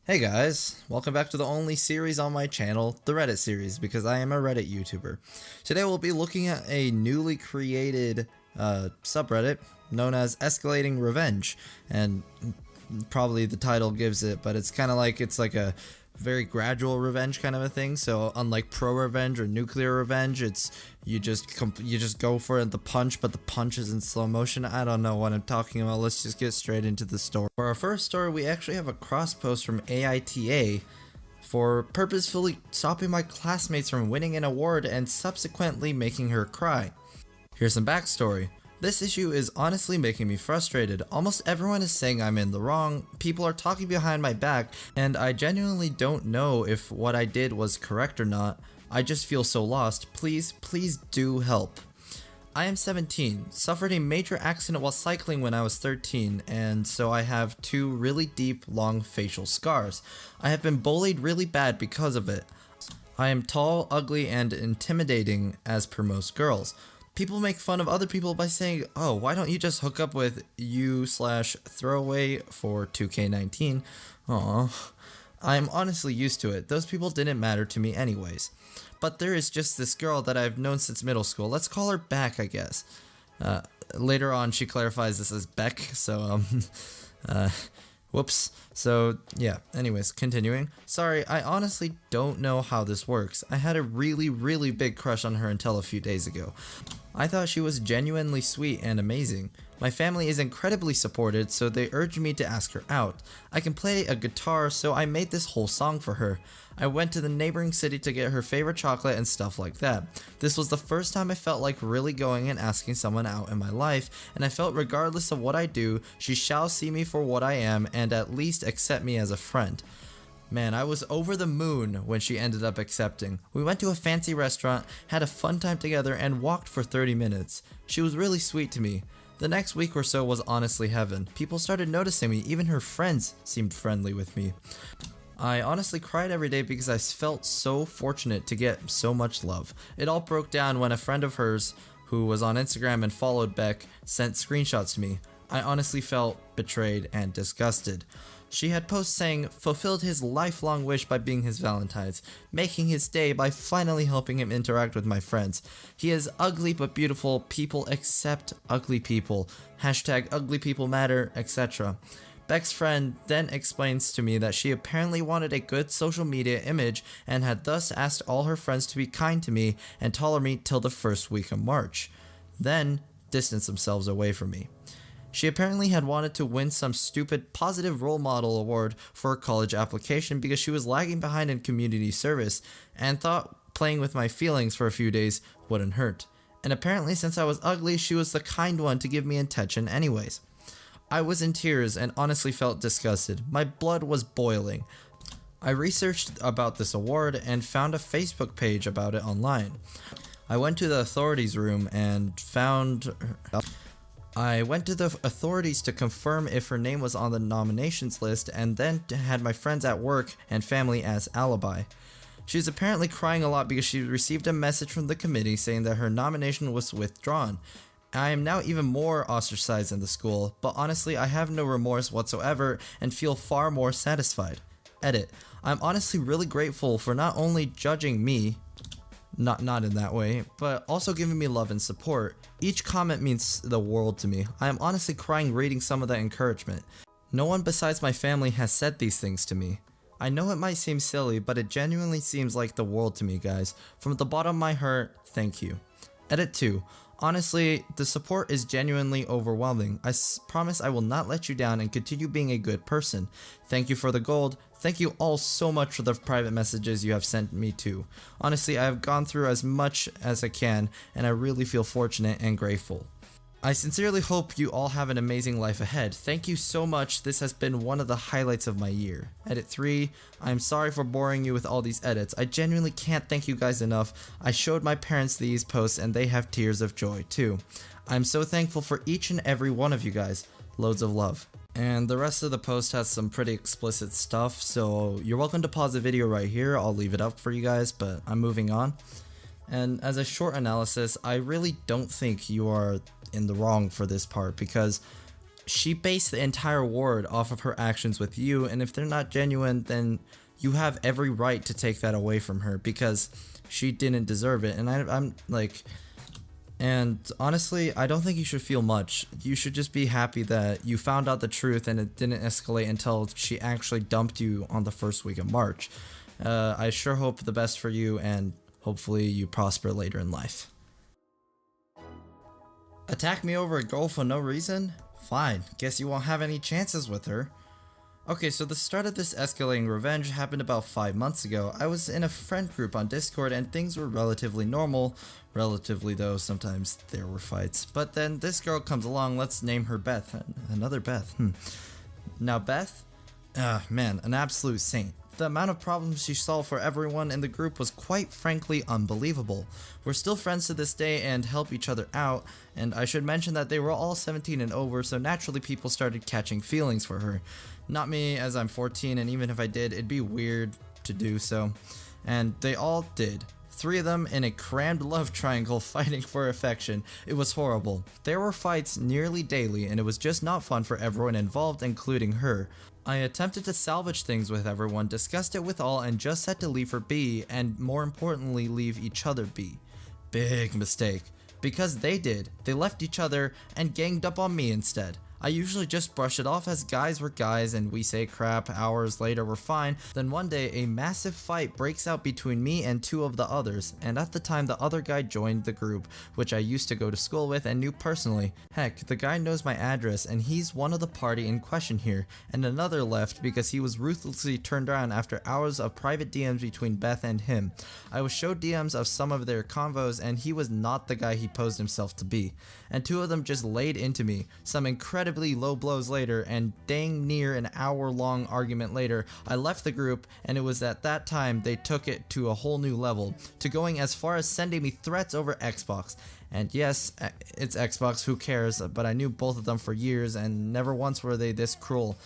Hey guys, welcome back to the only series on my channel, the Reddit series, because I am a Reddit YouTuber. Today we'll be looking at a newly created subreddit known as EscalatingRevenge, and probably the title gives it, but it's kind of like a very gradual revenge kind of a thing. So unlike ProRevenge or nuclear revenge, it's you just go for the punch, but the punch is in slow motion. I don't know what I'm talking about. Let's just get straight into the story. For our first story, we actually have a cross post from AITA for purposefully stopping my classmates from winning an award and subsequently making her cry. Here's some backstory. This issue is honestly making me frustrated. Almost everyone is saying I'm in the wrong, people are talking behind my back, and I genuinely don't know if what I did was correct or not. I just feel so lost. Please do help. I am 17, suffered a major accident while cycling when I was 13, and so I have two really deep, long facial scars. I have been bullied really bad because of it. I am tall, ugly, and intimidating as per most girls. People make fun of other people by saying, oh, why don't you just hook up with u/throwaway for 2K19? Aww. I'm honestly used to it. Those people didn't matter to me anyways. But there is just this girl that I've known since middle school. Let's call her Beck, I guess. Later on, she clarifies this as Beck, so, whoops. So, yeah, anyways, continuing. Sorry, I honestly don't know how this works. I had a really big crush on her until a few days ago. I thought she was genuinely sweet and amazing. My family is incredibly supported, so they urged me to ask her out. I can play a guitar, so I made this whole song for her. I went to the neighboring city to get her favorite chocolate and stuff like that. This was the first time I felt like really going and asking someone out in my life, and I felt regardless of what I do, she shall see me for what I am and at least accept me as a friend. Man, I was over the moon when she ended up accepting. We went to a fancy restaurant, had a fun time together, and walked for 30 minutes. She was really sweet to me. The next week or so was honestly heaven. People started noticing me, even her friends seemed friendly with me. I honestly cried every day because I felt so fortunate to get so much love. It all broke down when a friend of hers, who was on Instagram and followed Beck, sent screenshots to me. I honestly felt betrayed and disgusted. She had posts saying, fulfilled his lifelong wish by being his Valentine's, making his day by finally helping him interact with my friends. He is ugly but beautiful, people accept ugly people, hashtag ugly people matter, etc. Beck's friend then explains to me that she apparently wanted a good social media image and had thus asked all her friends to be kind to me and tolerate me till the first week of March, then distance themselves away from me. She apparently had wanted to win some stupid positive role model award for her college application because she was lagging behind in community service and thought playing with my feelings for a few days wouldn't hurt. And apparently since I was ugly, she was the kind one to give me attention anyways. I was in tears and honestly felt disgusted. My blood was boiling. I researched about this award and found a Facebook page about it online. I went to the authorities room and I went to the authorities to confirm if her name was on the nominations list and then had my friends at work and family as alibi. She was apparently crying a lot because she received a message from the committee saying that her nomination was withdrawn. I am now even more ostracized in the school, but honestly I have no remorse whatsoever and feel far more satisfied. Edit. I'm honestly really grateful for not only judging me, not in that way, but also giving me love and support. Each comment means the world to me. I am honestly crying reading some of that encouragement. No one besides my family has said these things to me. I know it might seem silly, but it genuinely seems like the world to me, guys. From the bottom of my heart, thank you. Edit 2. Honestly, the support is genuinely overwhelming. I promise I will not let you down and continue being a good person. Thank you for the gold. Thank you all so much for the private messages you have sent me too. Honestly, I have gone through as much as I can and I really feel fortunate and grateful. I sincerely hope you all have an amazing life ahead. Thank you so much. This has been one of the highlights of my year. Edit 3. I'm sorry for boring you with all these edits. I genuinely can't thank you guys enough. I showed my parents these posts and they have tears of joy too. I'm so thankful for each and every one of you guys. Loads of love. And the rest of the post has some pretty explicit stuff, so you're welcome to pause the video right here. I'll leave it up for you guys, but I'm moving on. And as a short analysis, I really don't think you are in the wrong for this part because she based the entire ward off of her actions with you, and if they're not genuine, then you have every right to take that away from her because she didn't deserve it. And I'm like, and honestly, I don't think you should feel much. You should just be happy that you found out the truth and it didn't escalate until she actually dumped you on the first week of March. I sure hope the best for you, and hopefully you prosper later in life. Attack me over a girl for no reason? Fine, guess you won't have any chances with her. Okay, so the start of this escalating revenge happened about 5 months ago. I was in a friend group on Discord and things were relatively normal. Relatively though, sometimes there were fights. But then this girl comes along, let's name her Beth. Another Beth, Now Beth? Man, an absolute saint. The amount of problems she solved for everyone in the group was quite frankly unbelievable. We're still friends to this day and help each other out, and I should mention that they were all 17 and over, so naturally people started catching feelings for her. Not me, as I'm 14, and even if I did, it'd be weird to do so. And they all did. 3 of them in a crammed love triangle fighting for affection. It was horrible. There were fights nearly daily, and it was just not fun for everyone involved, including her. I attempted to salvage things with everyone, discussed it with all, and just had to leave her be, and more importantly, leave each other be. Big mistake. Because they did. They left each other and ganged up on me instead. I usually just brush it off as guys were guys and we say crap, hours later we're fine. Then one day a massive fight breaks out between me and 2 of the others, and at the time the other guy joined the group, which I used to go to school with and knew personally. Heck, the guy knows my address and he's one of the party in question here, and another left because he was ruthlessly turned around after hours of private DMs between Beth and him. I was showed DMs of some of their convos and he was not the guy he posed himself to be, and 2 of them just laid into me. Some incredibly low blows later, and dang near an hour-long argument later, I left the group, and it was at that time they took it to a whole new level, to going as far as sending me threats over Xbox. And yes, it's Xbox, who cares, but I knew both of them for years, and never once were they this cruel.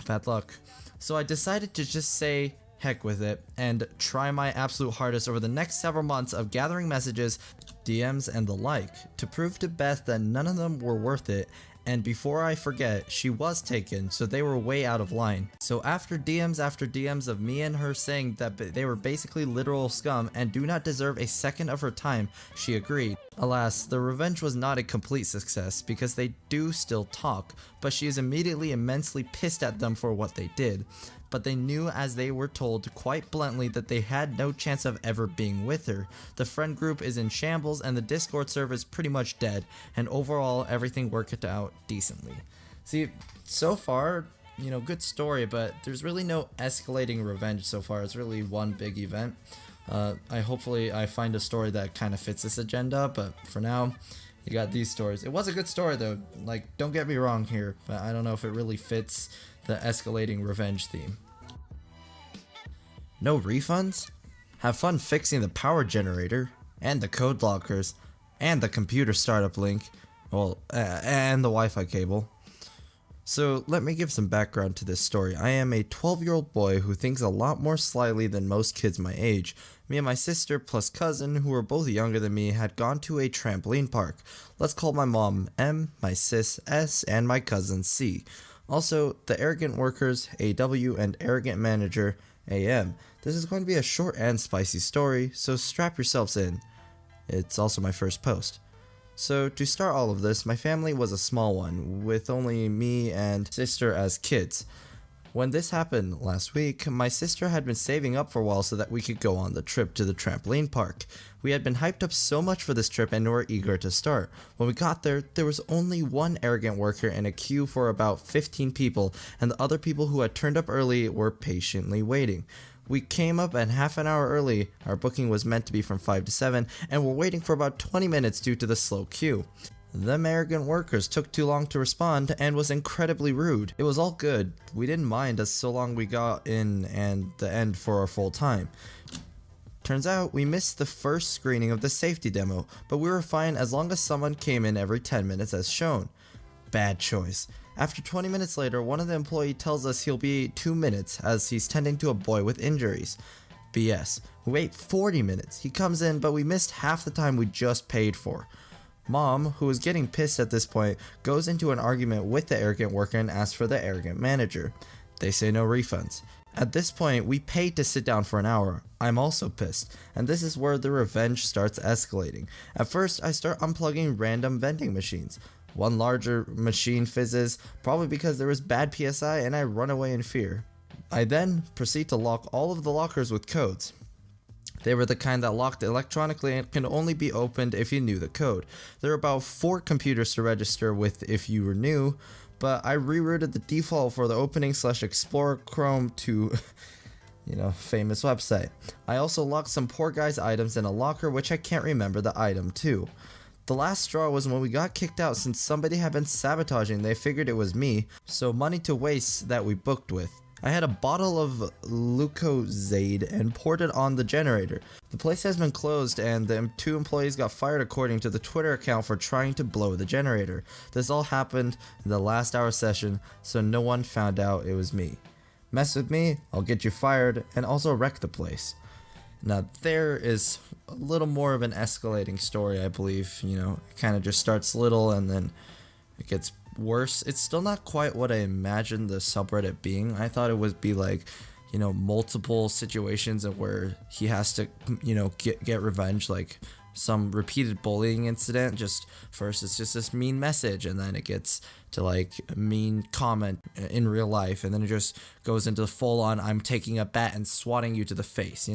Bad luck. So I decided to just say heck with it, and try my absolute hardest over the next several months of gathering messages, DMs, and the like, to prove to Beth that none of them were worth it. And before I forget, she was taken, so they were way out of line. So after DMs of me and her saying that they were basically literal scum and do not deserve a second of her time, she agreed. Alas, the revenge was not a complete success because they do still talk, but she is immediately immensely pissed at them for what they did. But they knew, as they were told quite bluntly, that they had no chance of ever being with her. The friend group is in shambles and the Discord server is pretty much dead, and overall everything worked out decently. See, so far, you know, good story, but there's really no escalating revenge so far. It's really one big event. Hopefully I find a story that kind of fits this agenda, but for now, you got these stories. It was a good story though, like, don't get me wrong here, but I don't know if it really fits the escalating revenge theme. No refunds? Have fun fixing the power generator, and the code lockers, and the computer startup link, well, and the Wi-Fi cable. So let me give some background to this story. I am a 12-year-old boy who thinks a lot more slyly than most kids my age. Me and my sister plus cousin, who were both younger than me, had gone to a trampoline park. Let's call my mom M, my sis S, and my cousin C. Also, the arrogant workers, AW, and arrogant manager, AM. This is going to be a short and spicy story, so strap yourselves in. It's also my first post. So, to start all of this, my family was a small one, with only me and sister as kids. When this happened last week, my sister had been saving up for a while so that we could go on the trip to the trampoline park. We had been hyped up so much for this trip and were eager to start. When we got there, there was only one arrogant worker in a queue for about 15 people, and the other people who had turned up early were patiently waiting. We came up at half an hour early. Our booking was meant to be from 5 to 7, and were waiting for about 20 minutes due to the slow queue. Them arrogant workers took too long to respond and was incredibly rude. It was all good. We didn't mind as so long we got in and the end for our full time. Turns out we missed the first screening of the safety demo, but we were fine as long as someone came in every 10 minutes as shown. Bad choice. After 20 minutes later, one of the employees tells us he'll be 2 minutes as he's tending to a boy with injuries. BS. We wait 40 minutes. He comes in, but we missed half the time we just paid for. Mom, who is getting pissed at this point, goes into an argument with the arrogant worker and asks for the arrogant manager. They say no refunds. At this point, we paid to sit down for an hour. I'm also pissed, and this is where the revenge starts escalating. At first, I start unplugging random vending machines. One larger machine fizzes, probably because there was bad PSI, and I run away in fear. I then proceed to lock all of the lockers with codes. They were the kind that locked electronically and can only be opened if you knew the code. There are about 4 computers to register with if you were new, but I rerouted the default for the opening/Explorer Chrome to, famous website. I also locked some poor guy's items in a locker, which I can't remember the item to. The last straw was when we got kicked out since somebody had been sabotaging. They figured it was me, so money to waste that we booked with. I had a bottle of Lucozade and poured it on the generator. The place has been closed and the 2 employees got fired according to the Twitter account for trying to blow the generator. This all happened in the last hour session, so no one found out it was me. Mess with me, I'll get you fired and also wreck the place. Now there is a little more of an escalating story, I believe. It kind of just starts little and then it gets worse. It's still not quite what I imagined the subreddit being. I thought it would be like, multiple situations of where he has to, get revenge, like some repeated bullying incident. Just first it's just this mean message, and then it gets to like a mean comment in real life, and then it just goes into full on I'm taking a bat and swatting you to the face,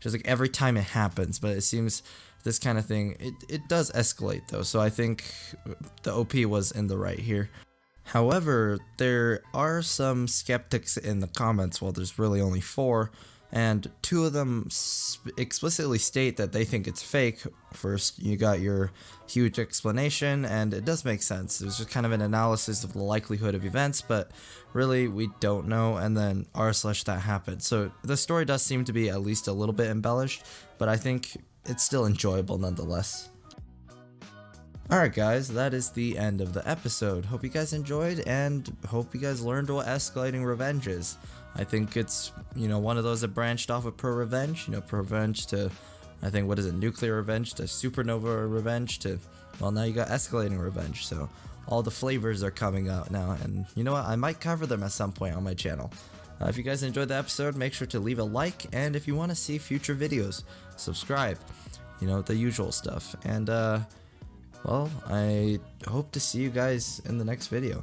just like every time it happens. But it seems this kind of thing, it does escalate though, so I think the OP was in the right here. However, there are some skeptics in the comments. Well, there's really only 4, and 2 of them explicitly state that they think it's fake. First, you got your huge explanation, and it does make sense. There's just kind of an analysis of the likelihood of events, but really we don't know, and then rSlash that happened. So the story does seem to be at least a little bit embellished, but I think it's still enjoyable nonetheless. Alright guys, that is the end of the episode. Hope you guys enjoyed and hope you guys learned what EscalatingRevenge is. I think it's, one of those that branched off with ProRevenge, ProRevenge to, I think, Nuclear Revenge to Supernova Revenge to, well, now you got EscalatingRevenge, so all the flavors are coming out now, and you know what, I might cover them at some point on my channel. If you guys enjoyed the episode, make sure to leave a like, and if you want to see future videos, subscribe, the usual stuff, and well, I hope to see you guys in the next video.